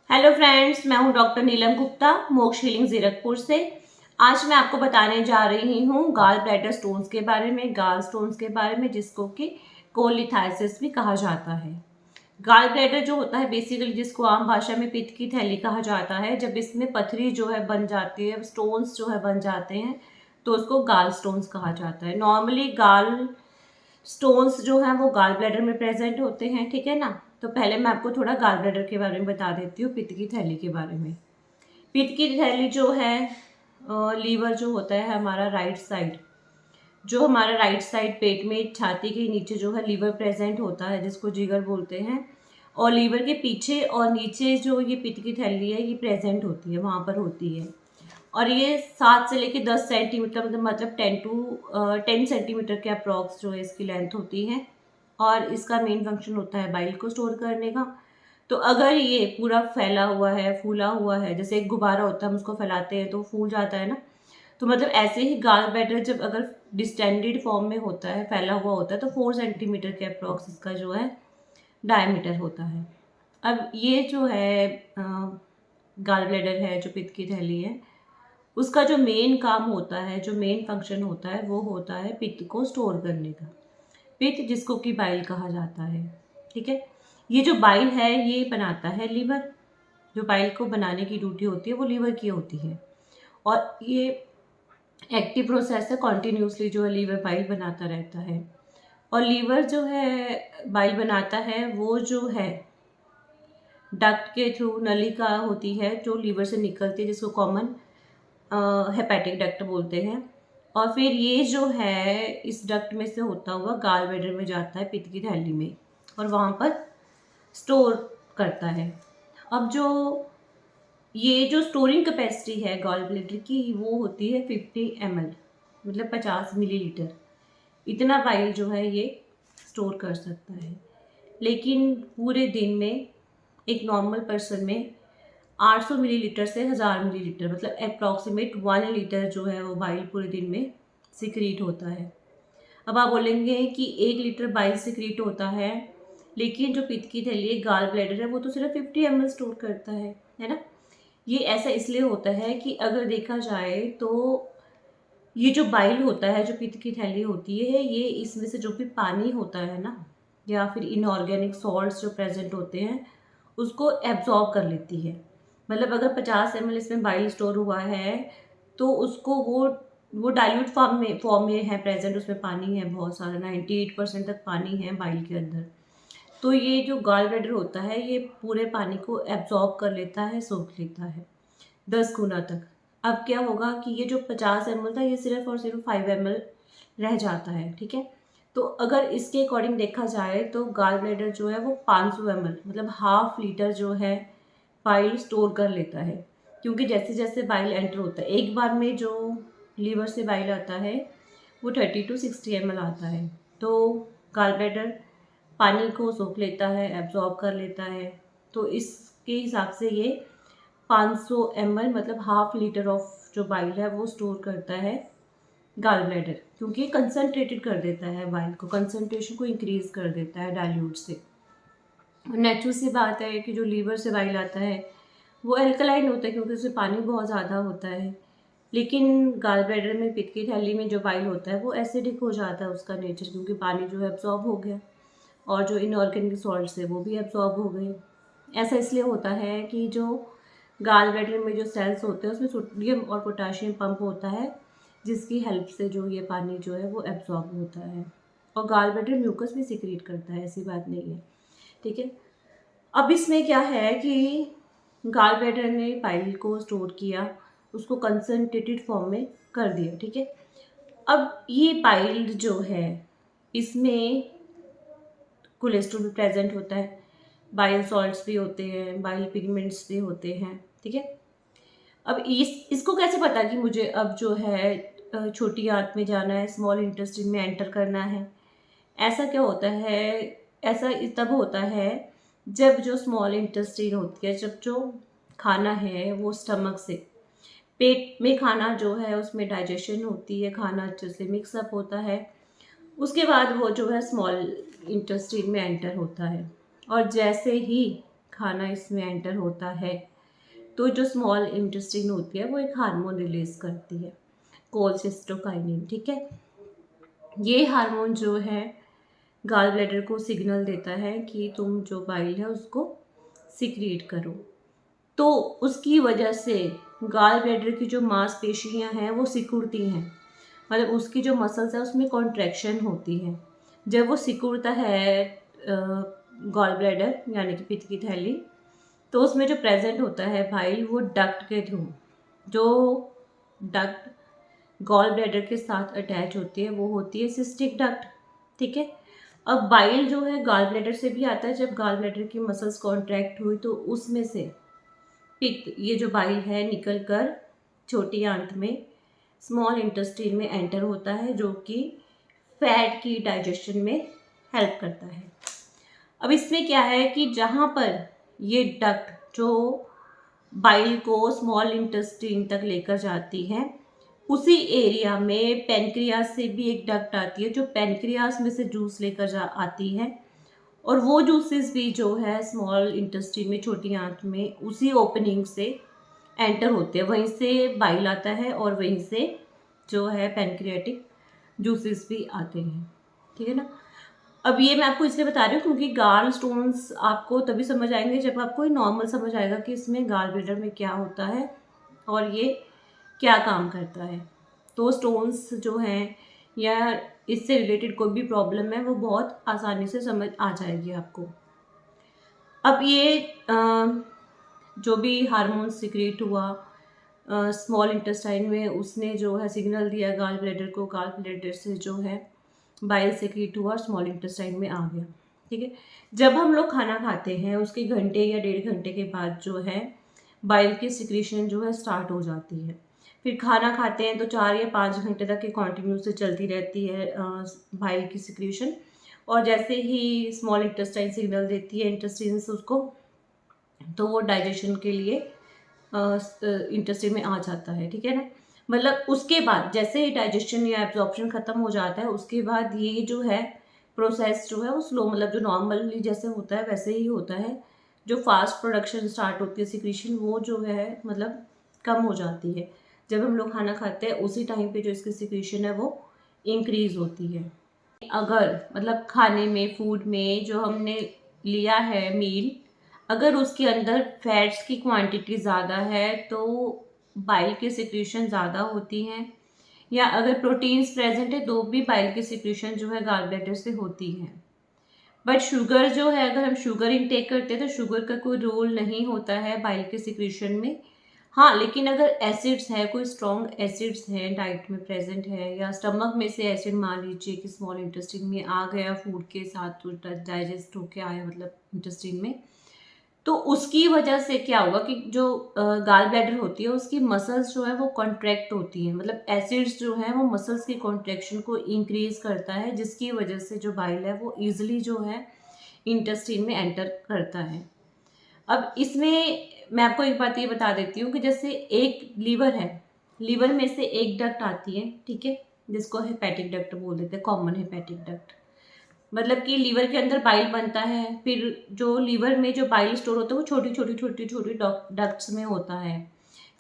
Hello friends, मैं हूं doctor नीलम गुप्ता, मोक्ष हीलिंग जीरकपुर से। आज मैं आपको बताने जा रही हूं गाल ब्लैडर स्टोन्स के बारे में, गाल स्टोन्स के बारे में, जिसको कि कोलिथाइसिस भी कहा जाता है। गाल ब्लैडर जो होता है बेसिकली, जिसको आम भाषा में पित्त की थैली कहा जाता है, जब इसमें पथरी जो है बन जाती है, स्टोन्स जो है बन जाते हैं, तो उसको गाल स्टोन्स कहा जाता है। नॉर्मली गाल स्टोन्स जो हैं वो गाल ब्लैडर में प्रेजेंट होते हैं, ठीक है ना। तो पहले मैं आपको थोड़ा गाल ब्लैडर के बारे में बता देती हूँ, पित्त की थैली के बारे में। पित्त की थैली जो है, लीवर जो होता है हमारा राइट साइड, जो हमारा राइट साइड पेट में छाती के नीचे जो है लीवर प्रेजेंट होता है, जिसको जिगर बोलते हैं। और लीवर के पीछे और नीचे जो ये पित्त की थैली है ये प्रेजेंट होती है, वहाँ पर होती है। और ये 7 से लेकर 10 सेंटीमीटर, मतलब 10 सेंटीमीटर के अप्रॉक्स जो है इसकी लेंथ होती है। और इसका मेन फंक्शन होता है बाइल को स्टोर करने का। तो अगर ये पूरा फैला हुआ है, फूला हुआ है, जैसे एक गुब्बारा होता है, हम उसको फैलाते हैं तो फूल जाता है ना, तो मतलब ऐसे ही गाल ब्लैडर जब अगर डिस्टेंडेड फॉर्म में होता है, फैला हुआ होता है, तो 4 सेंटीमीटर के अप्रॉक्स इसका जो है डायमीटर होता है। अब ये जो है गाल ब्लैडर है, जो पित्त की थैली है, उसका जो मेन काम होता है, जो मेन फंक्शन होता है, वो होता है पित्त को स्टोर करने का। पित्त जिसको कि बाइल कहा जाता है, ठीक है। ये जो बाइल है ये बनाता है लीवर। जो बाइल को बनाने की ड्यूटी होती है वो लीवर की होती है। और ये एक्टिव प्रोसेस है, कॉन्टिन्यूसली जो है लीवर बाइल बनाता रहता है। और लीवर जो है बाइल बनाता है, वो जो है डक्ट के थ्रू, नलिका होती है जो लीवर से निकलती है, जिसको कॉमन हेपेटिक डक्ट बोलते हैं। और फिर ये जो है इस डक्ट में से होता हुआ गाल ब्लैडर में जाता है, पित्त की थैली में, और वहाँ पर स्टोर करता है। अब जो ये जो स्टोरिंग कैपेसिटी है गॉल ब्लैडर की, वो होती है 50 ml, मतलब 50 मिलीलीटर। इतना बाइल जो है ये स्टोर कर सकता है। लेकिन पूरे दिन में एक नॉर्मल पर्सन में 800 मिलीलीटर से 1000 मिलीलीटर, मतलब अप्रॉक्सीमेट 1 लीटर जो है वो बाइल पूरे दिन में सिक्रीट होता है। अब आप बोलेंगे कि 1 लीटर बाइल सिक्रीट होता है, लेकिन जो पित्त की थैली है, गाल ब्लैडर है, वो तो सिर्फ 50 ml स्टोर करता है ना। ये ऐसा इसलिए होता है कि अगर देखा जाए तो ये जो बाइल होता है, जो पित्त की थैली होती है, ये इसमें से जो भी पानी होता है ना, या फिर इनऑर्गेनिक सॉल्ट्स जो प्रेजेंट होते हैं, उसको एब्जॉर्ब कर लेती है। मतलब अगर 50 ml इसमें बाइल स्टोर हुआ है, तो उसको वो डाइल्यूट फॉर्म में है प्रेजेंट, उसमें पानी है बहुत सारा, 98% तक पानी है बाइल के अंदर। तो ये जो गॉल ब्लैडर होता है ये पूरे पानी को एब्जॉर्ब कर लेता है, सोख लेता है 10 गुना तक। अब क्या होगा कि ये जो 50 ml था, ये सिर्फ और सिर्फ 5 ml रह जाता है, ठीक है। तो अगर इसके अकॉर्डिंग देखा जाए तो गाल ब्लैडर जो है वो 500 ml, मतलब हाफ लीटर जो है बाइल स्टोर कर लेता है। क्योंकि जैसे जैसे बाइल एंटर होता है, एक बार में जो लीवर से बाइल आता है वो 30 to 60 ml आता है। तो गाल ब्लैडर पानी को सोख लेता है, एब्जॉर्ब कर लेता है। तो इसके हिसाब से ये 500 ml, मतलब हाफ लीटर ऑफ जो बाइल है वो स्टोर करता है गाल ब्लैडर, क्योंकि कंसनट्रेटेड कर देता है बाइल को, कंसनट्रेशन को इंक्रीज कर देता है डाइल्यूट से। नेचुरल सी बात है कि जो लीवर से बाइल आता है वो एल्कलाइन होता है, क्योंकि उसमें पानी बहुत ज़्यादा होता है। लेकिन गाल ब्लैडर में, पित्त की थैली में जो बाइल होता है वो एसिडिक हो जाता है उसका नेचर, क्योंकि पानी जो है एब्जॉर्ब हो गया, और जो इनऑर्गेनिक सॉल्ट्स है वो भी एब्जॉर्ब हो गए। ऐसा इसलिए होता है कि जो गाल ब्लैडर में जो सेल्स होते हैं उसमें सोडियम और पोटाशियम पंप होता है, जिसकी हेल्प से जो ये पानी जो है वो एब्जॉर्ब होता है। और गाल ब्लैडर म्यूकस भी सिक्रीट करता है, ऐसी बात नहीं है, ठीक है। अब इसमें क्या है कि गाल ब्लैडर ने पाइल को स्टोर किया, उसको कंसनट्रेटेड फॉर्म में कर दिया, ठीक है। अब ये पाइल जो है, इसमें कोलेस्ट्रॉल भी प्रेजेंट होता है, बाइल सॉल्ट्स भी होते हैं, बाइल पिगमेंट्स भी होते हैं, ठीक है। अब इसको कैसे पता कि मुझे अब जो है छोटी आंत में जाना है, स्मॉल इंटेस्टाइन में एंटर करना है। ऐसा क्या होता है, ऐसा तब होता है जब जो स्मॉल इंटेस्टाइन होती है, जब जो खाना है वो स्टमक से, पेट में खाना जो है उसमें डाइजेशन होती है, खाना अच्छे से मिक्सअप होता है, उसके बाद वो जो है स्मॉल इंटेस्टाइन में एंटर होता है। और जैसे ही खाना इसमें एंटर होता है तो जो स्मॉल इंटेस्टाइन होती है वो एक हार्मोन रिलीज करती है, कोलसिस्टोकाइनिन। ठीक है, ये हार्मोन जो है गॉल ब्लैडर को सिग्नल देता है कि तुम जो बाइल है उसको सिक्रीट करो। तो उसकी वजह से गॉल ब्लैडर की जो मांसपेशियां हैं वो सिकुड़ती हैं, मतलब उसकी जो मसल्स है उसमें कॉन्ट्रैक्शन होती है। जब वो सिकुड़ता है गॉल ब्लैडर यानी कि पित्त की थैली, तो उसमें जो प्रेजेंट होता है बाइल वो डक्ट के थ्रू, जो डक्ट गॉल ब्लैडर के साथ अटैच होती है वो होती है सिस्टिक डक्ट। ठीक है, अब बाइल जो है गॉल ब्लैडर से भी आता है। जब गॉल ब्लैडर की मसल्स कॉन्ट्रैक्ट हुई तो उसमें से पित्त, ये जो बाइल है, निकल कर छोटी आंत में स्मॉल इंटेस्टाइन में एंटर होता है, जो कि फैट की डाइजेशन में हेल्प करता है। अब इसमें क्या है कि जहाँ पर ये डक्ट जो बाइल को स्मॉल इंटेस्टाइन तक लेकर जाती है, उसी एरिया में पेनक्रियास से भी एक डक्ट आती है जो पेनक्रियास में से जूस लेकर जा आती है, और वो जूसेस भी जो है स्मॉल इंटेस्टाइन में, छोटी आंत में, उसी ओपनिंग से एंटर होते हैं। वहीं से बाइल आता है और वहीं से जो है पेनक्रियाटिक जूसेस भी आते हैं। ठीक है ना। अब ये मैं आपको इसलिए बता रही हूँ क्योंकि गाल स्टोन्स आपको तभी समझ आएंगे जब आपको नॉर्मल समझ आएगा कि इसमें गाल ब्लैडर में क्या होता है और ये क्या काम करता है। तो स्टोन्स जो हैं या इससे रिलेटेड कोई भी प्रॉब्लम है वो बहुत आसानी से समझ आ जाएगी आपको। अब ये जो भी हार्मोन सिक्रेट हुआ स्मॉल इंटेस्टाइन में, उसने जो है सिग्नल दिया गाल ब्लैडर को, गाल ब्लैडर से जो है बाइल सिक्रेट हुआ और स्मॉल इंटेस्टाइन में आ गया। ठीक है, जब हम लोग खाना खाते हैं उसके घंटे या 1.5 घंटे के बाद जो है बाइल की सिक्रीशन जो है स्टार्ट हो जाती है। फिर खाना खाते हैं तो 4 या 5 घंटे तक ये कंटिन्यू से चलती रहती है बाइल की सिक्रीशन, और जैसे ही स्मॉल इंटेस्टाइन सिग्नल देती है इंटेस्टाइन उसको, तो वो डाइजेशन के लिए इंटेस्टाइन में आ जाता है। ठीक है ना, मतलब उसके बाद जैसे ही डाइजेशन या एब्जॉर्प्शन खत्म हो जाता है उसके बाद ये जो है प्रोसेस जो है वो स्लो, मतलब जो नॉर्मली जैसे होता है वैसे ही होता है। जो फास्ट प्रोडक्शन स्टार्ट होती है सिक्रीशन, वो जो है मतलब कम हो जाती है। जब हम लोग खाना खाते हैं उसी टाइम पे जो इसकी सिक्रीशन है वो इंक्रीज होती है। अगर मतलब खाने में, फूड में जो हमने लिया है मील, अगर उसके अंदर फैट्स की क्वांटिटी ज़्यादा है तो बाइल की सिक्रीशन ज़्यादा होती हैं, या अगर प्रोटीन्स प्रेजेंट है तो भी बाइल की सिक्रीशन जो है गॉल ब्लैडर से होती है। बट शुगर जो है, अगर हम शुगर इनटेक करते हैं तो शुगर का कोई रोल नहीं होता है बाइल के सिक्रीशन में। हाँ, लेकिन अगर एसिड्स है, कोई स्ट्रॉन्ग एसिड्स हैं डाइट में प्रेजेंट है, या स्टमक में से एसिड मान लीजिए कि स्मॉल इंटेस्टाइन में आ गया फूड के साथ, डाइजेस्ट होके आया मतलब इंटेस्टाइन में, तो उसकी वजह से क्या होगा कि जो गाल ब्लैडर होती है उसकी मसल्स जो है वो कॉन्ट्रैक्ट होती हैं, मतलब एसिड्स जो है वो मसल्स की कॉन्ट्रैक्शन को इंक्रीज करता है, जिसकी वजह से जो बाइल है वो ईजिली जो है इंटेस्टाइन में एंटर करता है। अब इसमें मैं आपको एक बात ये बता देती हूँ कि जैसे एक लीवर है, लीवर में से एक डक्ट आती है, ठीक है, जिसको हेपेटिक डक्ट बोल देते हैं, कॉमन हेपेटिक डक्ट। मतलब कि लीवर के अंदर बाइल बनता है, फिर जो लीवर में जो बाइल स्टोर होता है वो छोटी छोटी छोटी छोटी डक्ट्स में होता है।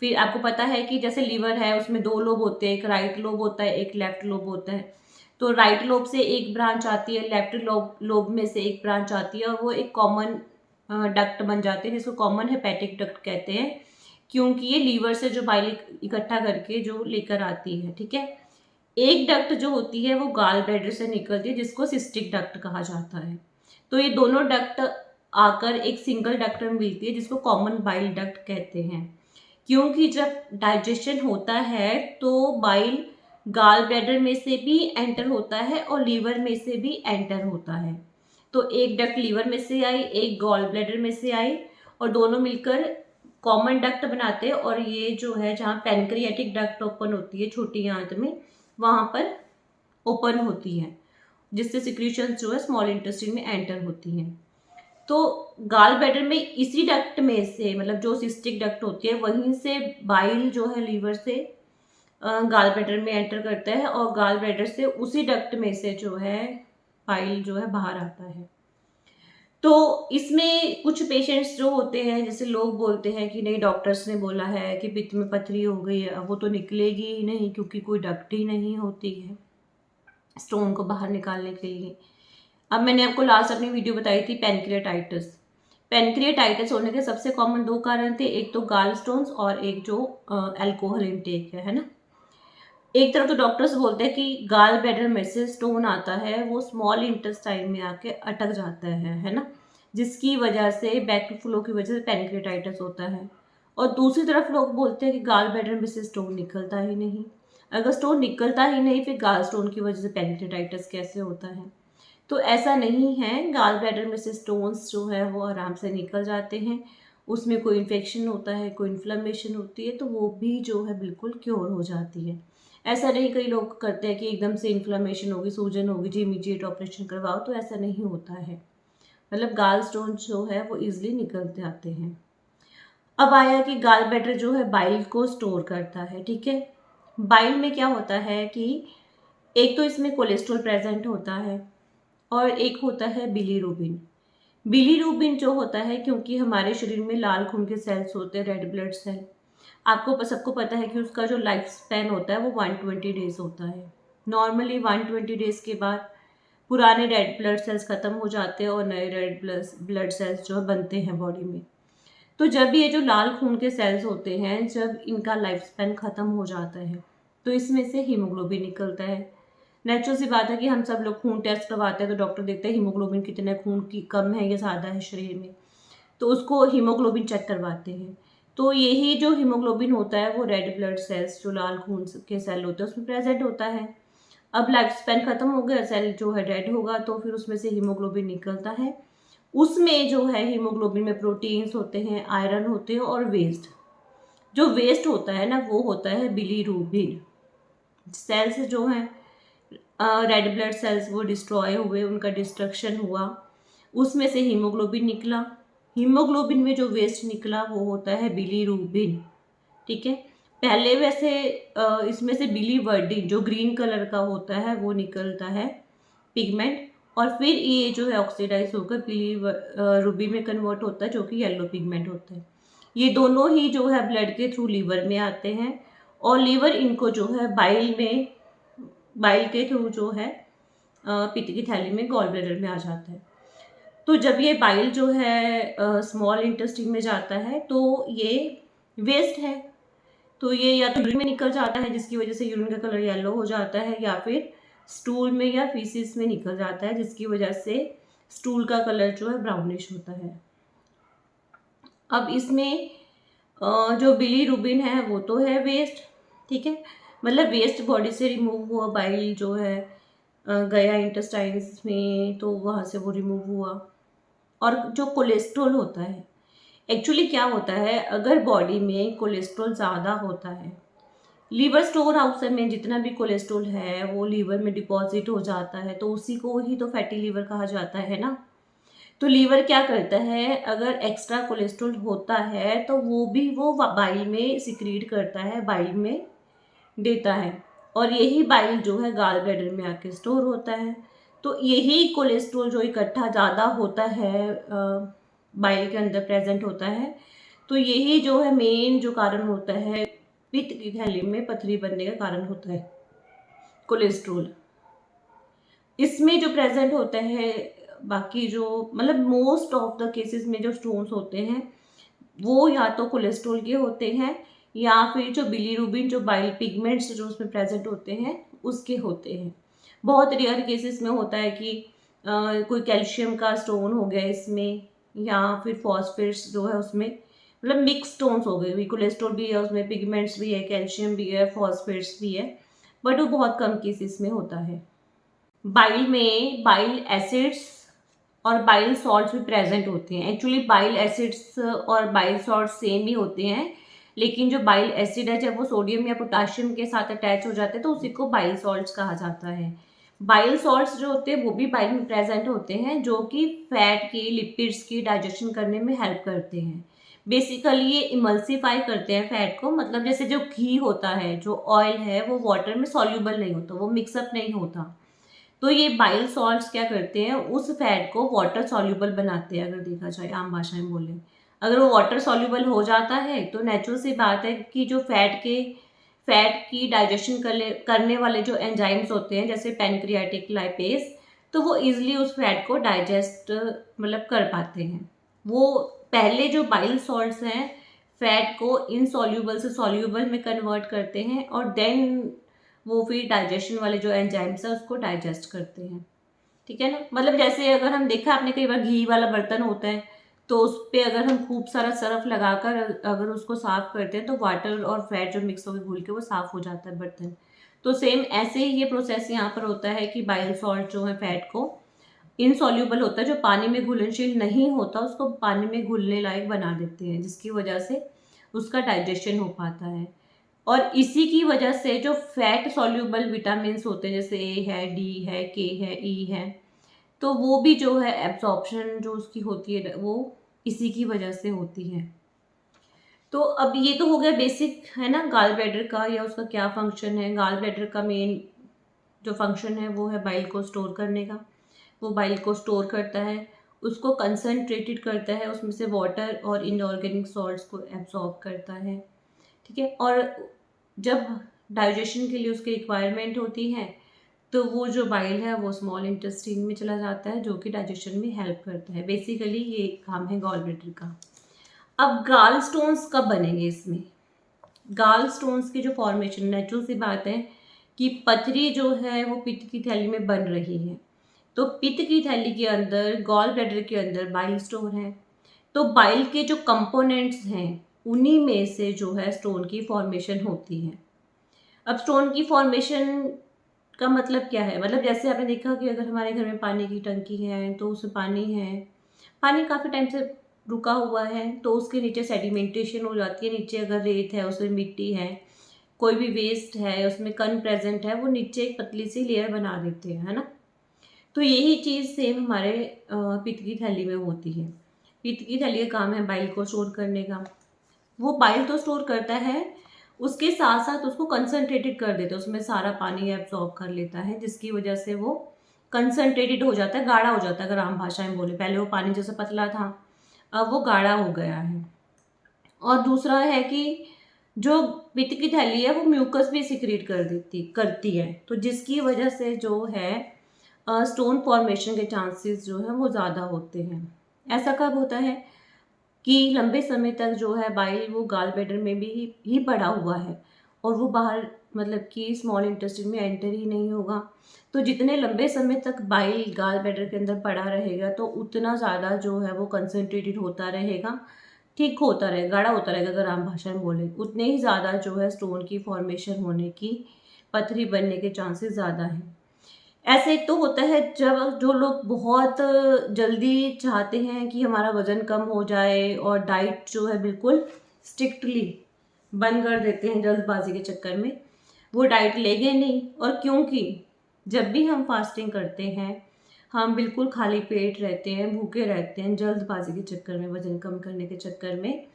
फिर आपको पता है कि जैसे लीवर है उसमें 2 लोब होते हैं, एक राइट लोब होता है, एक लेफ्ट लोब होता है। तो राइट लोब से एक ब्रांच आती है, लेफ्ट लोब में से एक ब्रांच आती है, और वो एक कॉमन डक्ट बन जाते हैं जिसको कॉमन हेपेटिक डक्ट कहते हैं, क्योंकि ये लीवर से जो बाइल इकट्ठा करके जो लेकर आती है। ठीक है, एक डक्ट जो होती है वो गाल ब्लैडर से निकलती है जिसको सिस्टिक डक्ट कहा जाता है। तो ये दोनों डक्ट आकर एक सिंगल डक्ट में मिलती है जिसको कॉमन बाइल डक्ट कहते हैं, क्योंकि जब डाइजेशन होता है तो बाइल गाल ब्लैडर में से भी एंटर होता है और लीवर में से भी एंटर होता है। तो एक डक्ट लीवर में से आई, एक गॉल ब्लैडर में से आई, और दोनों मिलकर कॉमन डक्ट बनाते हैं, और ये जो है जहाँ पैनक्रियाटिक डक्ट ओपन होती है छोटी आंत में, वहाँ पर ओपन होती है, जिससे सिक्रीशंस जो है स्मॉल इंटेस्टाइन में एंटर होती हैं। तो गाल ब्लैडर में इसी डक्ट में से, मतलब जो सिस्टिक डक्ट होती है वहीं से बाइल जो है लीवर से गाल ब्लैडर में एंटर करता है, और गाल ब्लैडर से उसी डक्ट में से जो है बाइल जो है बाहर आता है। तो इसमें कुछ पेशेंट्स जो होते हैं, जैसे लोग बोलते हैं कि नहीं डॉक्टर्स ने बोला है कि पित्त में पथरी हो गई है, अब वो तो निकलेगी ही नहीं क्योंकि कोई डक्ट ही नहीं होती है स्टोन को बाहर निकालने के लिए। अब मैंने आपको लास्ट अपनी वीडियो बताई थी पैनक्रियाटाइटिस। पैनक्रियाटाइटिस होने के सबसे कॉमन 2 कारण थे, एक तो गाल स्टोन्स और एक जो अल्कोहल इनटेक है ना। एक तरफ तो डॉक्टर्स बोलते हैं कि गाल ब्लैडर में से स्टोन आता है, वो स्मॉल इंटेस्टाइन में आके अटक जाता है ना, जिसकी वजह से बैक फ्लो की वजह से पैनक्रियाटाइटिस होता है। और दूसरी तरफ लोग बोलते हैं कि गाल ब्लैडर में से स्टोन निकलता ही नहीं। अगर स्टोन निकलता ही नहीं फिर गाल स्टोन की वजह से पैनक्रियाटाइटिस कैसे होता है? तो ऐसा नहीं है, गाल ब्लैडर में से स्टोन्स जो है वो आराम से निकल जाते हैं। उसमें कोई इन्फेक्शन होता है, कोई इन्फ्लेमेशन होती है तो वो भी जो है बिल्कुल क्योर हो जाती है। ऐसा नहीं, कई लोग करते हैं कि एकदम से इन्फ्लेमेशन होगी, सूजन होगी जी इमीडिएट ऑपरेशन करवाओ, तो ऐसा नहीं होता है। मतलब गाल स्टोन जो है वो ईजिली निकल जाते हैं। अब आया कि गाल ब्लैडर जो है बाइल को स्टोर करता है, ठीक है। बाइल में क्या होता है कि एक तो इसमें कोलेस्ट्रॉल प्रेजेंट होता है और एक होता है बिलीरुबिन। बिलीरुबिन जो होता है, क्योंकि हमारे शरीर में लाल खून के सेल्स होते हैं, रेड ब्लड सेल, आपको सबको पता है कि उसका जो लाइफ स्पैन होता है वो 120 डेज होता है। नॉर्मली 120 डेज के बाद पुराने रेड ब्लड सेल्स खत्म हो जाते हैं और नए रेड ब्लड सेल्स जो बनते हैं बॉडी में। तो जब ये जो लाल खून के सेल्स होते हैं, जब इनका लाइफ स्पैन ख़त्म हो जाता है तो इसमें से हीमोग्लोबिन निकलता है। नेचुरल सी बात है कि हम सब लोग खून टेस्ट करवाते हैं तो डॉक्टर देखते हैं हीमोग्लोबिन कितने खून की कम है या ज़्यादा है शरीर में, तो उसको हीमोग्लोबिन चेक करवाते हैं। तो यही जो हीमोग्लोबिन होता है वो रेड ब्लड सेल्स जो लाल खून के सेल होते हैं उसमें प्रेजेंट होता है। अब लाइफ स्पैन खत्म हो गया, सेल जो है डेड होगा, तो फिर उसमें से हीमोग्लोबिन निकलता है। उसमें जो है हीमोग्लोबिन में प्रोटीन्स होते हैं, आयरन होते हैं और वेस्ट। जो वेस्ट होता है ना वो होता है बिलीरुबिन। सेल्स जो हैं रेड ब्लड सेल्स वो डिस्ट्रॉय हुए, उनका डिस्ट्रक्शन हुआ, उसमें से हीमोग्लोबिन निकला। हीमोग्लोबिन में जो वेस्ट निकला वो होता है बिलीरुबिन, ठीक है। पहले वैसे इसमें से बिलीवर्डिन जो ग्रीन कलर का होता है वो निकलता है पिगमेंट, और फिर ये जो है ऑक्सीडाइज होकर बिलीरुबिन में कन्वर्ट होता है जो कि येलो पिगमेंट होता है। ये दोनों ही जो है ब्लड के थ्रू लीवर में आते हैं और लीवर इनको जो है बाइल के थ्रू जो है पित्त की थैली में गॉल ब्लैडर में आ जाता है। तो जब ये बाइल जो है स्मॉल इंटेस्टाइन में जाता है तो ये वेस्ट है, तो ये या तो यूरिन में निकल जाता है जिसकी वजह से यूरिन का कलर येलो हो जाता है, या फिर स्टूल में या फीसिस में निकल जाता है जिसकी वजह से स्टूल का कलर जो है ब्राउनिश होता है। अब इसमें जो बिलीरुबिन है वो तो है वेस्ट, ठीक है, मतलब वेस्ट बॉडी से रिमूव हुआ, बाइल जो है गया इंटेस्टाइन्स में तो वहाँ से वो रिमूव हुआ। और जो कोलेस्ट्रॉल होता है, एक्चुअली क्या होता है, अगर बॉडी में कोलेस्ट्रॉल ज़्यादा होता है, लीवर स्टोर हाउस में जितना भी कोलेस्ट्रॉल है वो लीवर में डिपॉजिट हो जाता है, तो उसी को ही तो फैटी लीवर कहा जाता है ना। तो लीवर क्या करता है, अगर एक्स्ट्रा कोलेस्ट्रॉल होता है तो वो बाइल में सिक्रीट करता है, बाइल में देता है, और यही बाइल जो है गाल ब्लैडर में आके स्टोर होता है। तो यही कोलेस्ट्रॉल जो इकट्ठा ज़्यादा होता है बाइल के अंदर प्रेजेंट होता है, तो यही जो है मेन जो कारण होता है पित्त की थैली में पथरी बनने का कारण होता है कोलेस्ट्रॉल। इसमें जो प्रेजेंट होता है, बाकी जो मतलब मोस्ट ऑफ द केसेस में जो स्टोन्स होते हैं वो या तो कोलेस्ट्रॉल के होते हैं या फिर जो बिलीरुबिन जो बाइल पिगमेंट्स जो उसमें प्रेजेंट होते हैं उसके होते हैं। बहुत रेयर केसेस में होता है कि कोई कैल्शियम का स्टोन हो गया इसमें, या फिर फॉस्फेट्स जो है उसमें, मतलब मिक्स स्टोन्स हो गए, भी कोलेस्ट्रॉल भी है उसमें, पिगमेंट्स भी है, कैल्शियम भी है, फॉस्फेट्स भी है, बट वो बहुत कम केसेस में होता है। बाइल में बाइल एसिड्स और बाइल सॉल्ट्स भी प्रेजेंट होते हैं। एक्चुअली बाइल एसिड्स और बाइल सॉल्ट सेम ही होते हैं, लेकिन जो बाइल एसिड है जब वो सोडियम या पोटाशियम के साथ अटैच हो जाते हैं तो उसी को बाइल सॉल्ट्स कहा जाता है। बाइल सॉल्ट्स जो होते हैं वो भी बाइल में प्रेजेंट होते हैं, जो कि फैट की, लिपिड्स की डाइजेशन करने में हेल्प करते हैं। बेसिकली ये इमल्सिफाई करते हैं फैट को, मतलब जैसे जो घी होता है, जो ऑयल है वो वाटर में सॉल्यूबल नहीं होता, वो मिक्सअप नहीं होता, तो ये बाइल सॉल्ट्स क्या करते हैं, उस फैट को वाटर सॉल्यूबल बनाते हैं। अगर देखा जाए आम भाषा में बोले, अगर वो वाटर सॉल्यूबल हो जाता है तो नेचुरल सी बात है कि जो फैट की डाइजेशन करने वाले जो एंजाइम्स होते हैं जैसे पैनक्रियाटिक लाइपेज, तो वो इजीली उस फैट को डाइजेस्ट मतलब कर पाते हैं। वो पहले जो बाइल सॉल्ट्स हैं फैट को इनसॉल्यूबल से सॉल्यूबल में कन्वर्ट करते हैं और देन वो फिर डाइजेशन वाले जो एंजाइम्स है उसको डाइजेस्ट करते हैं। ठीक है ना, मतलब जैसे अगर हम देखा आपने कई बार घी वाला बर्तन होता है तो उस पे अगर हम खूब सारा सरफ लगाकर अगर उसको साफ करते हैं तो वाटर और फैट जो मिक्स होकर घुल के वो साफ हो जाता है बर्तन। तो सेम ऐसे ही ये प्रोसेस यहाँ पर होता है कि बाइल सॉल्ट जो है फैट को इनसॉल्यूबल होता है, जो पानी में घुलनशील नहीं होता उसको पानी में घुलने लायक बना देते हैं, जिसकी वजह से उसका डाइजेशन हो पाता है। और इसी की वजह से जो फैट सॉल्यूबल विटामिन होते हैं जैसे ए है, डी है, के है, ई है, तो वो भी जो है एब्जॉर्प्शन जो उसकी होती है वो इसी की वजह से होती है। तो अब ये तो हो गया बेसिक है ना गाल ब्लैडर का, या उसका क्या फंक्शन है। गाल ब्लैडर का मेन जो फंक्शन है वो है बाइल को स्टोर करने का। वो बाइल को स्टोर करता है, उसको कंसनट्रेटेड करता है, उसमें से वाटर और इनऑर्गेनिक सॉल्ट्स को एब्जॉर्ब करता है। ठीक है, और जब डाइजेशन के लिए उसकी रिक्वायरमेंट होती है तो वो जो बाइल है वो स्मॉल इंटेस्टाइन में चला जाता है, जो कि डाइजेशन में हेल्प करता है। बेसिकली ये काम है गॉल ब्लैडर का। अब गाल स्टोन्स कब बनेंगे इसमें? गाल स्टोन्स की जो फॉर्मेशन नेचुरल सी बात है कि पथरी जो है वो पित्त की थैली में बन रही है, तो पित्त की थैली के अंदर गॉल ब्लैडर के अंदर बाइल स्टोन है, तो बाइल के जो कंपोनेंट्स हैं उन्हीं में से जो है स्टोन की फॉर्मेशन होती है। अब स्टोन की फॉर्मेशन का मतलब क्या है? मतलब जैसे आपने देखा कि अगर हमारे घर में पानी की टंकी है तो उसमें पानी है, पानी काफ़ी टाइम से रुका हुआ है तो उसके नीचे सेडिमेंटेशन हो जाती है। नीचे अगर रेत है, उसमें मिट्टी है, कोई भी वेस्ट है, उसमें कण प्रेजेंट है, वो नीचे एक पतली सी लेयर बना देते हैं, है ना। तो यही चीज़ सेम हमारे पित्त की थैली में होती है। पित्त की थैली का काम है बाइल को स्टोर करने का। वो बाइल तो स्टोर करता है, उसके साथ साथ उसको कंसनट्रेटेड कर देता है, उसमें सारा पानी एब्जॉर्ब कर लेता है, जिसकी वजह से वो कंसनट्रेटेड हो जाता है, गाढ़ा हो जाता है। अगर आम भाषा में बोले, पहले वो पानी जैसे पतला था, अब वो गाढ़ा हो गया है। और दूसरा है कि जो पित्त की थैली है वो म्यूकस भी सिक्रीट करती है, तो जिसकी वजह से जो है स्टोन फॉर्मेशन के चांसेस जो है वो ज़्यादा होते हैं। ऐसा कब होता है कि लंबे समय तक जो है बाइल वो गाल ब्लैडर में भी ही पड़ा हुआ है और वो बाहर मतलब कि स्मॉल इंटेस्टाइन में एंटर ही नहीं होगा। तो जितने लंबे समय तक बाइल गाल ब्लैडर के अंदर पड़ा रहेगा तो उतना ज़्यादा जो है वो कंसनट्रेटेड होता रहेगा, ठीक होता रहेगा, गाढ़ा होता रहेगा। अगर आम भाषा में बोले, उतने ही ज़्यादा जो है स्टोन की फॉर्मेशन होने की, पथरी बनने के चांसेस ज़्यादा हैं। ऐसे एक तो होता है जब जो लोग बहुत जल्दी चाहते हैं कि हमारा वज़न कम हो जाए और डाइट जो है बिल्कुल स्ट्रिक्टली बंद कर देते हैं जल्दबाजी के चक्कर में, वो डाइट लेंगे नहीं। और क्योंकि जब भी हम फास्टिंग करते हैं हम बिल्कुल खाली पेट रहते हैं, भूखे रहते हैं जल्दबाजी के चक्कर में, वज़न कम करने के चक्कर में,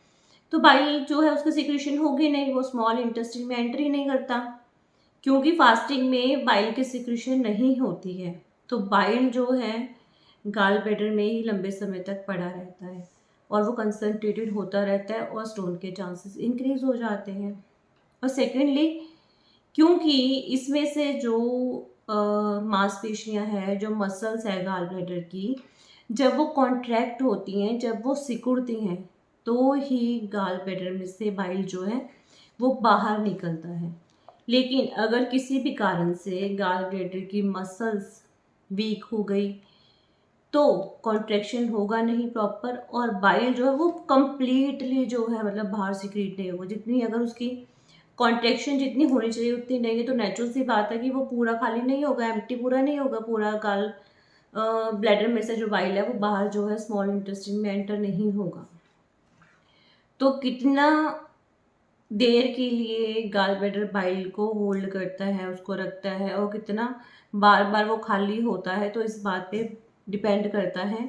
तो बाइल जो है उसका सिक्रीशन होगी नहीं, वो स्मॉल इंटेस्टाइन में एंट्री नहीं करता, क्योंकि फास्टिंग में बाइल की सिक्रीशन नहीं होती है। तो बाइल जो है गाल ब्लैडर में ही लंबे समय तक पड़ा रहता है और वो कंसनट्रेटेड होता रहता है और स्टोन के चांसेस इंक्रीज हो जाते हैं। और सेकेंडली, क्योंकि इसमें से जो मांसपेशियां हैं, जो मसल्स है गाल ब्लैडर की, जब वो कॉन्ट्रैक्ट होती हैं, जब वो सिकुड़ती हैं, तो ही गाल ब्लैडर में से बाइल जो है वो बाहर निकलता है। लेकिन अगर किसी भी कारण से गाल ब्लैडर की मसल्स वीक हो गई तो कॉन्ट्रैक्शन होगा नहीं प्रॉपर, और बाइल जो है वो कंप्लीटली जो है मतलब बाहर सिक्रीट नहीं होगा। जितनी अगर उसकी कॉन्ट्रैक्शन जितनी होनी चाहिए उतनी नहीं है तो नेचुरल सी बात है कि वो पूरा खाली नहीं होगा, एम्प्टी पूरा नहीं होगा, पूरा गाल ब्लैडर में से जो बाइल है वो बाहर जो है स्मॉल इंटेस्टाइन में एंटर नहीं होगा। तो कितना देर के लिए गाल ब्लैडर बाइल को होल्ड करता है, उसको रखता है, और कितना बार बार वो खाली होता है, तो इस बात पे डिपेंड करता है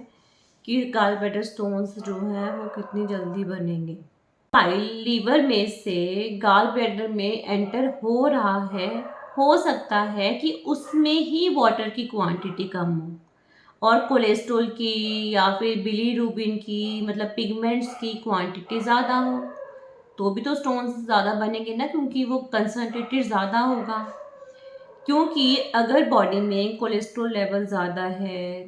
कि गाल ब्लैडर स्टोन्स जो है वो कितनी जल्दी बनेंगे। बाइल लीवर में से गाल ब्लैडर में एंटर हो रहा है हो सकता है कि उसमें ही वाटर की क्वांटिटी कम हो और कोलेस्ट्रॉल की या फिर बिलीरुबिन की मतलब पिगमेंट्स की क्वांटिटी ज़्यादा हो, तो भी तो स्टोन्स ज़्यादा बनेंगे ना, क्योंकि वो कंसनट्रेटेड ज़्यादा होगा। क्योंकि अगर बॉडी में कोलेस्ट्रॉल लेवल ज़्यादा है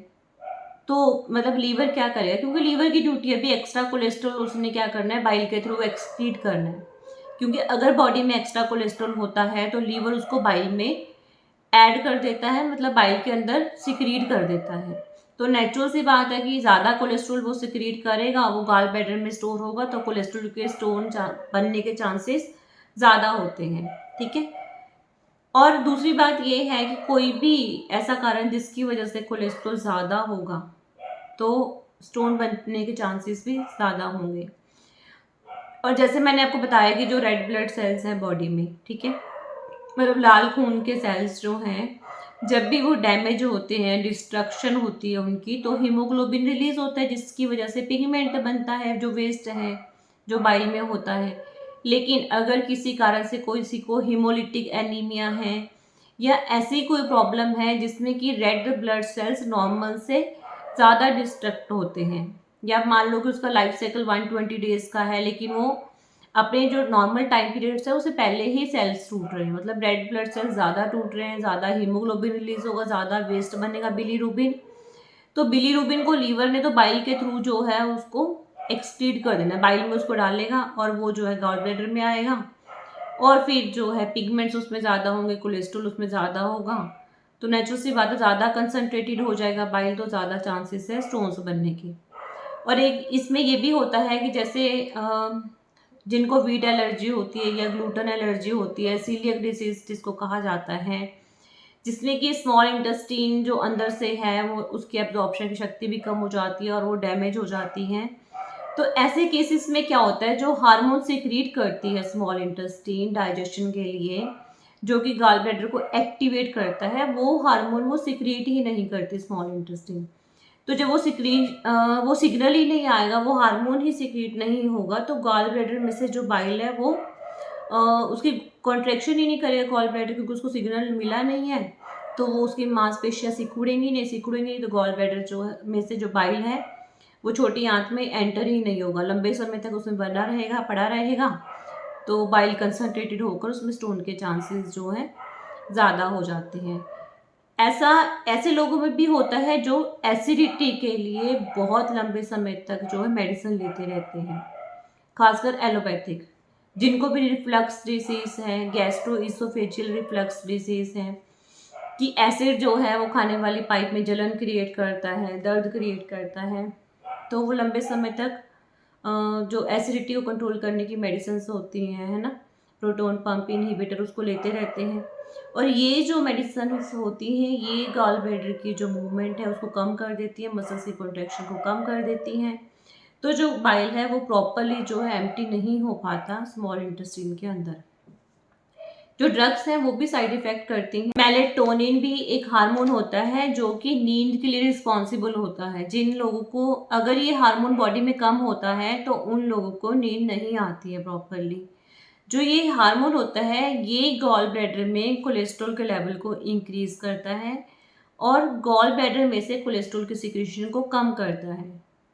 तो मतलब लीवर क्या करेगा, क्योंकि लीवर की ड्यूटी है अभी एक्स्ट्रा कोलेस्ट्रॉल उसने क्या करना है, बाइल के थ्रू एक्सक्रीट करना है। क्योंकि अगर बॉडी में एक्स्ट्रा कोलेस्ट्रॉल होता है तो लीवर उसको बाइल में ऐड कर देता है, मतलब बाइल के अंदर सिक्रीट कर देता है। तो नेचुरल सी बात है कि ज़्यादा कोलेस्ट्रॉल वो सिक्रीट करेगा, वो गाल ब्लैडर में स्टोर होगा, तो कोलेस्ट्रॉल के स्टोन बनने के चांसेस ज़्यादा होते हैं। ठीक है। और दूसरी बात ये है कि कोई भी ऐसा कारण जिसकी वजह से कोलेस्ट्रॉल ज़्यादा होगा तो स्टोन बनने के चांसेस भी ज़्यादा होंगे। और जैसे मैंने आपको बताया कि जो रेड ब्लड सेल्स हैं बॉडी में, ठीक है, मतलब लाल खून के सेल्स जो हैं, जब भी वो डैमेज होते हैं, डिस्ट्रक्शन होती है उनकी, तो हीमोग्लोबिन रिलीज होता है जिसकी वजह से पिगमेंट बनता है जो वेस्ट है, जो बाइल में होता है। लेकिन अगर किसी कारण से किसी को हीमोलिटिक एनीमिया है या ऐसी कोई प्रॉब्लम है जिसमें कि रेड ब्लड सेल्स नॉर्मल से ज़्यादा डिस्ट्रक्ट होते हैं, या मान लो कि उसका लाइफ साइकिल 120 डेज का है लेकिन वो अपने जो नॉर्मल टाइम पीरियड्स है उससे पहले ही सेल्स टूट रहे हैं, मतलब रेड ब्लड सेल्स ज़्यादा टूट रहे हैं, ज़्यादा हीमोग्लोबिन रिलीज होगा, ज़्यादा वेस्ट बनेगा बिलीरुबिन। तो बिलीरुबिन को लीवर ने तो बाइल के थ्रू जो है उसको एक्सक्रीट कर देना, बाइल में उसको डालेगा और वो जो है गॉल ब्लैडर में आएगा और फिर जो है पिगमेंट्स उसमें ज़्यादा होंगे, कोलेस्ट्रॉल उसमें ज़्यादा होगा, तो नेचुरल सी बात है ज़्यादा कंसनट्रेटेड हो जाएगा बाइल, तो ज़्यादा चांसेस है स्टोन्स बनने की। और एक इसमें ये भी होता है कि जैसे जिनको वीट एलर्जी होती है या ग्लूटन एलर्जी होती है, सीलियक डिसीज जिसको कहा जाता है, जिसमें कि स्मॉल इंटेस्टीन जो अंदर से है वो उसकी एब्जॉर्प्शन की शक्ति भी कम हो जाती है और वो डैमेज हो जाती हैं। तो ऐसे केसेस में क्या होता है, जो हार्मोन सिक्रीट करती है स्मॉल इंटेस्टीन डाइजेशन के लिए, जो कि गॉल ब्लैडर को एक्टिवेट करता है, वो हार्मोन वो सिक्रीट ही नहीं करती स्मॉल इंटेस्टीन। तो जब वो सिग्नल ही नहीं आएगा, वो हार्मोन ही सिक्रीट नहीं होगा, तो गॉल ब्लैडर में से जो बाइल है वो उसकी कॉन्ट्रैक्शन ही नहीं करेगा गॉल ब्लैडर, क्योंकि उसको सिग्नल मिला नहीं है। तो वो उसकी मांसपेशियां सिकुड़ेंगी नहीं, तो गॉल ब्लैडर जो है में से जो बाइल है वो छोटी आंत में एंटर ही नहीं होगा, लंबे समय तक उसमें बना रहेगा, पड़ा रहेगा, तो बाइल कंसनट्रेटेड होकर उसमें स्टोन के चांसेस जो है ज़्यादा हो जाते हैं। ऐसा ऐसे लोगों में भी होता है जो एसिडिटी के लिए बहुत लंबे समय तक जो है मेडिसिन लेते रहते हैं, खासकर एलोपैथिक, जिनको भी रिफ्लक्स डिसीज है, गैस्ट्रो इसोफेजियल रिफ्लक्स डिसीज है, कि एसिड जो है वो खाने वाली पाइप में जलन क्रिएट करता है, दर्द क्रिएट करता है, तो वो लंबे समय तक जो एसिडिटी को कंट्रोल करने की मेडिसिन होती हैं, है ना, प्रोटॉन पंप इनहिबिटर, उसको लेते रहते हैं। और ये जो मेडिसिन होती हैं ये गॉल ब्लैडर की जो मूवमेंट है उसको कम कर देती है, मसल्स की कॉन्ट्रैक्शन को कम कर देती हैं, तो जो बाइल है वो प्रॉपरली जो है एम्प्टी नहीं हो पाता स्मॉल इंटेस्टाइन के अंदर। जो ड्रग्स हैं वो भी साइड इफेक्ट करती हैं। मेलेटोनिन भी एक हार्मोन होता है जो कि नींद के लिए रिस्पॉन्सिबल होता है। जिन लोगों को अगर ये हार्मोन बॉडी में कम होता है तो उन लोगों को नींद नहीं आती है प्रॉपरली। जो ये हार्मोन होता है ये गॉल ब्लैडर में कोलेस्ट्रॉल के लेवल को इंक्रीज करता है और गॉल ब्लैडर में से कोलेस्ट्रॉल की सिक्रीशन को कम करता है।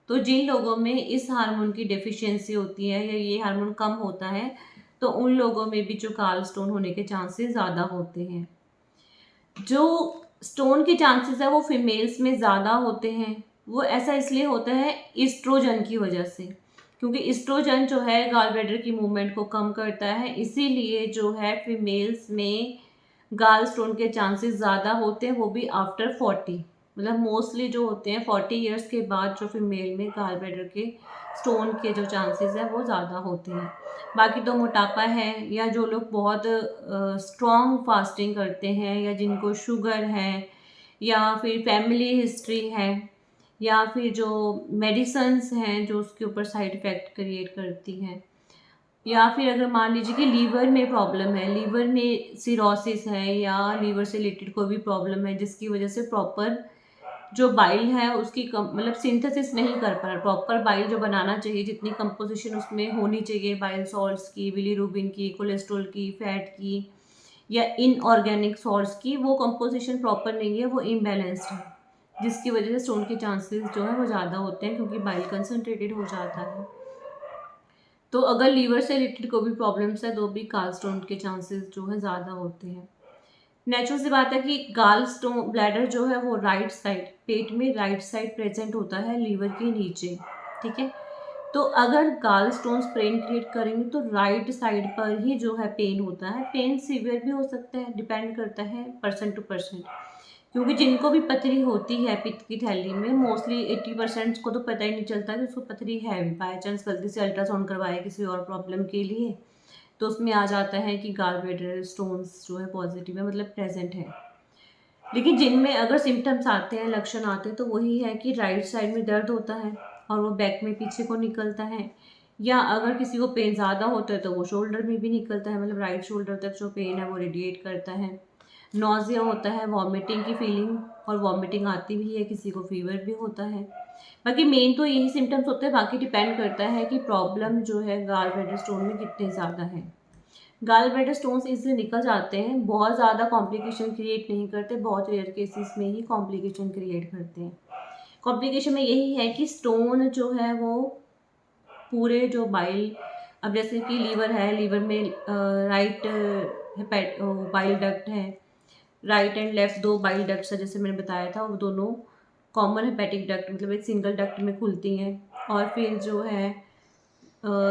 तो जिन लोगों में इस हार्मोन की डेफिशिएंसी होती है या ये हार्मोन कम होता है तो उन लोगों में भी जो गाल स्टोन होने के चांसेस ज़्यादा होते हैं। जो स्टोन के चांसेस है वो फीमेल्स में ज़्यादा होते हैं। वो ऐसा इसलिए होता है इस्ट्रोजन की वजह से, क्योंकि इस्ट्रोजन जो है गाल ब्लैडर की मूवमेंट को कम करता है, इसीलिए जो है फीमेल्स में गाल स्टोन के चांसेस ज़्यादा होते हैं, वो भी आफ्टर 40, मतलब मोस्टली जो होते हैं 40 ईयर्स के बाद जो फीमेल में गाल ब्लैडर के स्टोन के जो चांसेस हैं वो ज़्यादा होते हैं। बाकी तो मोटापा है या जो लोग बहुत स्ट्रॉन्ग फास्टिंग करते हैं या जिनको शुगर है या फिर फैमिली हिस्ट्री है या फिर जो मेडिसन्स हैं जो उसके ऊपर साइड इफ़ेक्ट क्रिएट करती हैं, या फिर अगर मान लीजिए कि लीवर में प्रॉब्लम है, लीवर में सिरोसिस है या लीवर से रिलेटेड कोई भी प्रॉब्लम है जिसकी वजह से प्रॉपर जो बाइल है उसकी मतलब सिंथेसिस नहीं कर पा रहा, प्रॉपर बाइल जो बनाना चाहिए, जितनी कंपोजिशन उसमें होनी चाहिए बाइल सॉल्ट्स की, बिलीरुबिन की, कोलेस्ट्रॉल की, फैट की, या इनऑर्गेनिक सोर्स की, वो कंपोजिशन प्रॉपर नहीं है, वो इम्बैलेंस्ड है, जिसकी वजह से स्टोन के चांसेस जो है वो ज़्यादा होते हैं, क्योंकि बाइल कंसनट्रेटेड हो जाता है। तो अगर लीवर से रिलेटेड कोई भी प्रॉब्लम्स है तो भी गाल स्टोन के चांसेस जो है ज़्यादा होते हैं। नेचुरल सी बात है कि गाल स्टोन ब्लैडर जो है वो राइट साइड, पेट में राइट साइड प्रेजेंट होता है लीवर के नीचे, ठीक है। तो अगर गाल स्टोन्स पेन क्रिएट करेंगे तो राइट साइड पर ही जो है पेन होता है। पेन सीवियर भी हो सकता है, डिपेंड करता है पर्सन टू पर्सन, क्योंकि जिनको भी पथरी होती है पित्त की थैली में, मोस्टली 80% को तो पता ही नहीं चलता कि उसको पथरी है भी। बाई चांस गलती से अल्ट्रासाउंड करवाए किसी और प्रॉब्लम के लिए तो उसमें आ जाता है कि गाल ब्लैडर स्टोन्स जो है पॉजिटिव है, मतलब प्रेजेंट है। लेकिन जिनमें अगर सिम्टम्स आते हैं, लक्षण आते हैं, तो वही है कि राइट साइड में दर्द होता है और वो बैक में पीछे को निकलता है, या अगर किसी को पेन ज़्यादा होता है तो वो शोल्डर में भी निकलता है, मतलब राइट शोल्डर तक जो पेन है वो रेडिएट करता है। नॉजिया होता है, वॉमिटिंग की फीलिंग, और वॉमिटिंग आती भी है, किसी को फीवर भी होता है। बाकी मेन तो यही सिम्टम्स होते हैं, बाकी डिपेंड करता है कि प्रॉब्लम जो है गाल ब्लैडर स्टोन में कितने ज़्यादा है। गाल ब्लैडर स्टोन्स इससे निकल जाते हैं, बहुत ज़्यादा कॉम्प्लिकेशन क्रिएट नहीं करते, बहुत रेयर केसेस में ही कॉम्प्लिकेशन क्रिएट करते हैं। कॉम्प्लिकेशन में यही है कि स्टोन जो है वो पूरे जो बाइल, अब जैसे कि लीवर है, लीवर में राइट बाइल डक्ट है, राइट एंड लेफ्ट दो बाइल डक्ट्स है, जैसे मैंने बताया था, वो दोनों कॉमन हेपेटिक डक्ट मतलब एक सिंगल डक्ट में खुलती हैं। और फिर जो है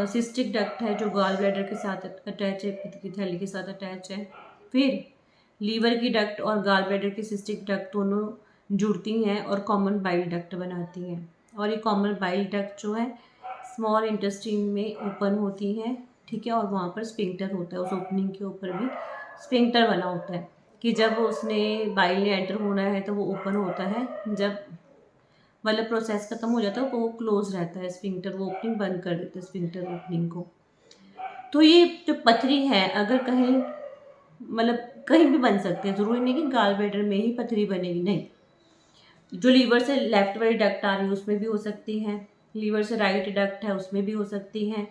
सिस्टिक डक्ट है जो गॉल ब्लैडर के साथ अटैच है, पित्त की थैली के साथ अटैच है। फिर लीवर की डक्ट और गॉल ब्लैडर की सिस्टिक डक्ट दोनों जुड़ती हैं और कॉमन बाइल डक्ट बनाती हैं। और ये कॉमन बाइल डक्ट जो है स्मॉल इंटेस्टाइन में ओपन होती हैं, ठीक है, और वहाँ पर स्फिंक्टर होता है, उस ओपनिंग के ऊपर भी स्फिंक्टर बना होता है कि जब उसने बाइल ने एंटर होना है तो वो ओपन होता है, जब मतलब प्रोसेस खत्म हो जाता है वो क्लोज रहता है स्फिंक्टर, वो ओपनिंग बंद कर देते हैं स्फिंक्टर ओपनिंग को। तो ये जो पथरी है अगर कहीं मतलब कहीं भी बन सकते हैं, ज़रूरी नहीं कि गाल ब्लैडर में ही पथरी बनेगी, नहीं। जो लीवर से लेफ्ट वाली डक्ट आ रही है उसमें भी हो सकती हैं, लीवर से राइट डक्ट है उसमें भी हो सकती हैं,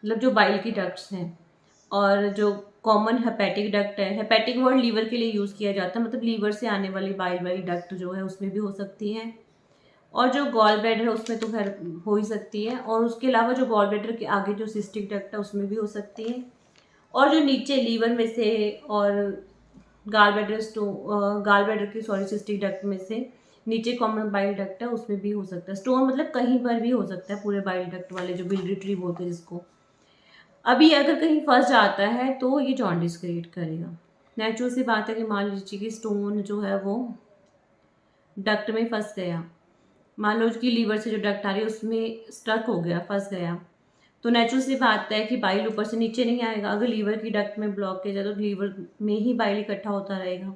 मतलब जो बाइल की डक्ट्स हैं। और जो कॉमन हेपेटिक डक्ट है, हेपेटिक वर्ड लीवर के लिए यूज़ किया जाता है, मतलब लीवर से आने वाली बाइल वाली डक्ट जो है उसमें भी हो सकती हैं। और जो गॉल ब्लैडर है उसमें तो खैर हो ही सकती है, और उसके अलावा जो गॉल ब्लैडर के आगे जो सिस्टिक डक्ट है उसमें भी हो सकती है। और जो नीचे लीवर में से और गाल ब्लैडर की सिस्टिक डक्ट में से नीचे कॉमन बाइल डक्ट है उसमें भी हो सकता है स्टोन, मतलब कहीं पर भी हो सकता है, पूरे बाइल डक्ट वाले जो बिलियरी ट्री बोलते हैं जिसको। अभी अगर कहीं फंस जाता है तो ये जॉन्डिस क्रिएट करेगा। नेचुरल सी बात है कि मान लीजिए कि स्टोन जो है वो डक्ट में फंस गया, मान लो कि लीवर से जो डक्ट आ रही है उसमें स्टक हो गया, फंस गया, तो नेचुरल सी बात है कि बाइल ऊपर से नीचे नहीं आएगा। अगर लीवर की डक्ट में ब्लॉकेज है तो लीवर में ही बाइल इकट्ठा होता रहेगा,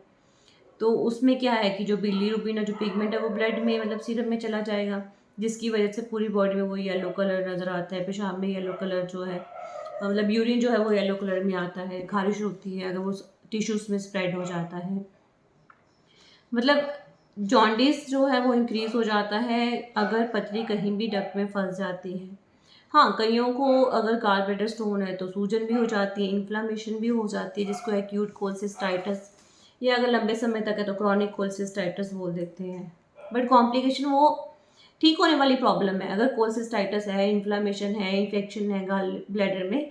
तो उसमें क्या है कि जो बिलीरुबिन जो पिगमेंट है वो ब्लड में मतलब सीरम में चला जाएगा, जिसकी वजह से पूरी बॉडी में वो येलो कलर नज़र आता है, पेशाब में येलो कलर जो है मतलब यूरिन जो है वो येलो कलर में आता है, खारिश होती है अगर वो टिश्यूज़ में स्प्रेड हो जाता है, मतलब जॉन्डिस जो है वो इंक्रीज हो जाता है अगर पथरी कहीं भी डक्ट में फंस जाती है। हाँ, कईयों को अगर गाल ब्लैडर स्टोन है तो सूजन भी हो जाती है, इन्फ्लामेशन भी हो जाती है, जिसको एक्यूट कोलसिस्टाइटिस, या अगर लंबे समय तक है तो क्रॉनिक कोलसिस्टाइटिस बोल देते हैं। बट कॉम्प्लिकेशन वो ठीक होने वाली प्रॉब्लम है। अगर कोलसिस्टाइटिस है, इन्फ्लामेशन है, इन्फेक्शन है गाल ब्लैडर में,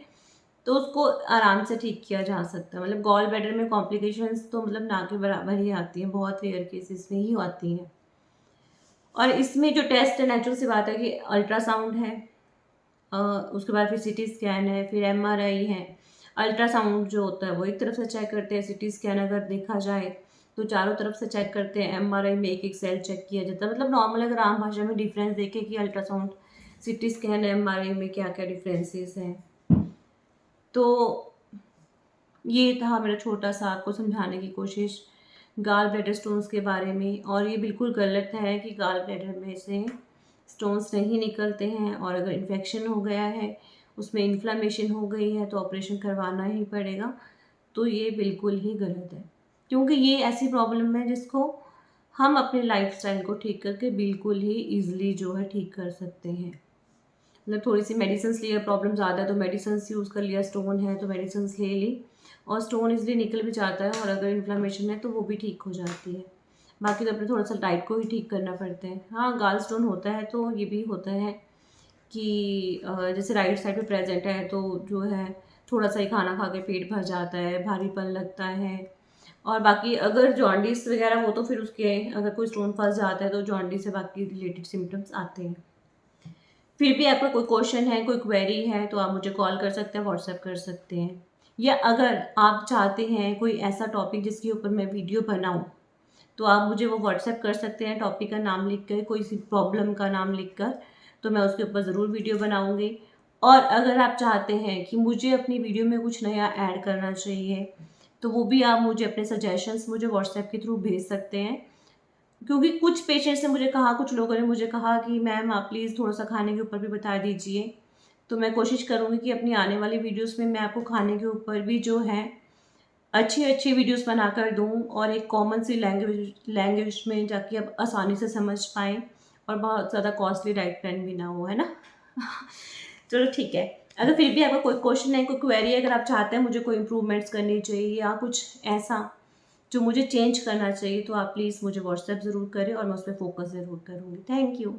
तो उसको आराम से ठीक किया जा सकता है। मतलब गॉल ब्लैडर में कॉम्प्लिकेशंस तो मतलब ना के बराबर ही आती हैं, बहुत रेयर केसेस में ही आती हैं। और इसमें जो टेस्ट है नेचुरल सी बात है कि अल्ट्रासाउंड है, उसके बाद फिर सीटी स्कैन है, फिर एमआरआई है। अल्ट्रासाउंड जो होता है वो एक तरफ से चेक करते हैं, सीटी स्कैन अगर देखा जाए तो चारों तरफ से चेक करते हैं, एमआरआई में एक एक सेल चेक किया जाता है। मतलब नॉर्मल अगर आम भाषा में डिफरेंस देखें कि अल्ट्रासाउंड, सीटी स्कैन, एमआरआई में क्या क्या डिफरेंसेस हैं। तो ये था मेरा छोटा सा आपको समझाने की कोशिश गाल ब्लैडर स्टोन्स के बारे में। और ये बिल्कुल गलत है कि गाल ब्लैडर में से स्टोन्स नहीं निकलते हैं, और अगर इन्फेक्शन हो गया है, उसमें इन्फ्लामेशन हो गई है तो ऑपरेशन करवाना ही पड़ेगा। तो ये बिल्कुल ही गलत है, क्योंकि ये ऐसी प्रॉब्लम है जिसको हम अपने लाइफस्टाइल को ठीक करके बिल्कुल ही ईजिली जो है ठीक कर सकते हैं। मतलब थोड़ी सी मेडिसिन लिया, प्रॉब्लम ज़्यादा है तो मेडिसिन यूज़ कर लिया, स्टोन है तो मेडिसिन ले ली, और स्टोन इसलिए निकल भी जाता है, और अगर इन्फ्लेमेशन है तो वो भी ठीक हो जाती है। बाकी तो अपने थोड़ा सा डाइट को ही ठीक करना पड़ता है। हाँ, गाल स्टोन होता है तो ये भी होता है कि जैसे राइट साइड पे प्रेजेंट है तो जो है थोड़ा सा ही खाना खा के पेट भर जाता है, भारीपन लगता है। और बाकी अगर जॉन्डिस वगैरह हो तो फिर उसके अगर कोई स्टोन फंस जाता है तो जॉन्डिस से बाकी रिलेटेड सिम्टम्स आते हैं। फिर भी आपका कोई क्वेश्चन है, कोई क्वेरी है तो आप मुझे कॉल कर सकते हैं, व्हाट्सएप कर सकते हैं, या अगर आप चाहते हैं कोई ऐसा टॉपिक जिसके ऊपर मैं वीडियो बनाऊं तो आप मुझे वो व्हाट्सएप कर सकते हैं, टॉपिक का नाम लिख कर, कोई सी प्रॉब्लम का नाम लिख कर, तो मैं उसके ऊपर ज़रूर वीडियो बनाऊंगी। और अगर आप चाहते हैं कि मुझे अपनी वीडियो में कुछ नया ऐड करना चाहिए तो वो भी आप मुझे अपने सजेशंस मुझे व्हाट्सएप के थ्रू भेज सकते हैं। क्योंकि कुछ पेशेंट्स ने मुझे कहा, कुछ लोगों ने मुझे कहा कि मैम आप प्लीज़ थोड़ा सा खाने के ऊपर भी बता दीजिए, तो मैं कोशिश करूँगी कि अपनी आने वाली वीडियोस में मैं आपको खाने के ऊपर भी जो है अच्छी अच्छी वीडियोस बनाकर दूँ, और एक कॉमन सी लैंग्वेज में जाके आप आसानी से समझ पाएँ, और बहुत ज़्यादा कॉस्टली डाइट प्लान भी ना हो, है ना। चलो ठीक है। अगर फिर भी आपका कोई क्वेश्चन है, कोई क्वेरी है, अगर आप चाहते हैं मुझे कोई इम्प्रूवमेंट्स करनी चाहिए या कुछ ऐसा जो मुझे चेंज करना चाहिए, तो आप प्लीज़ मुझे व्हाट्सएप ज़रूर करें और मैं उस पर फोकस ज़रूर करूँगी। Thank you.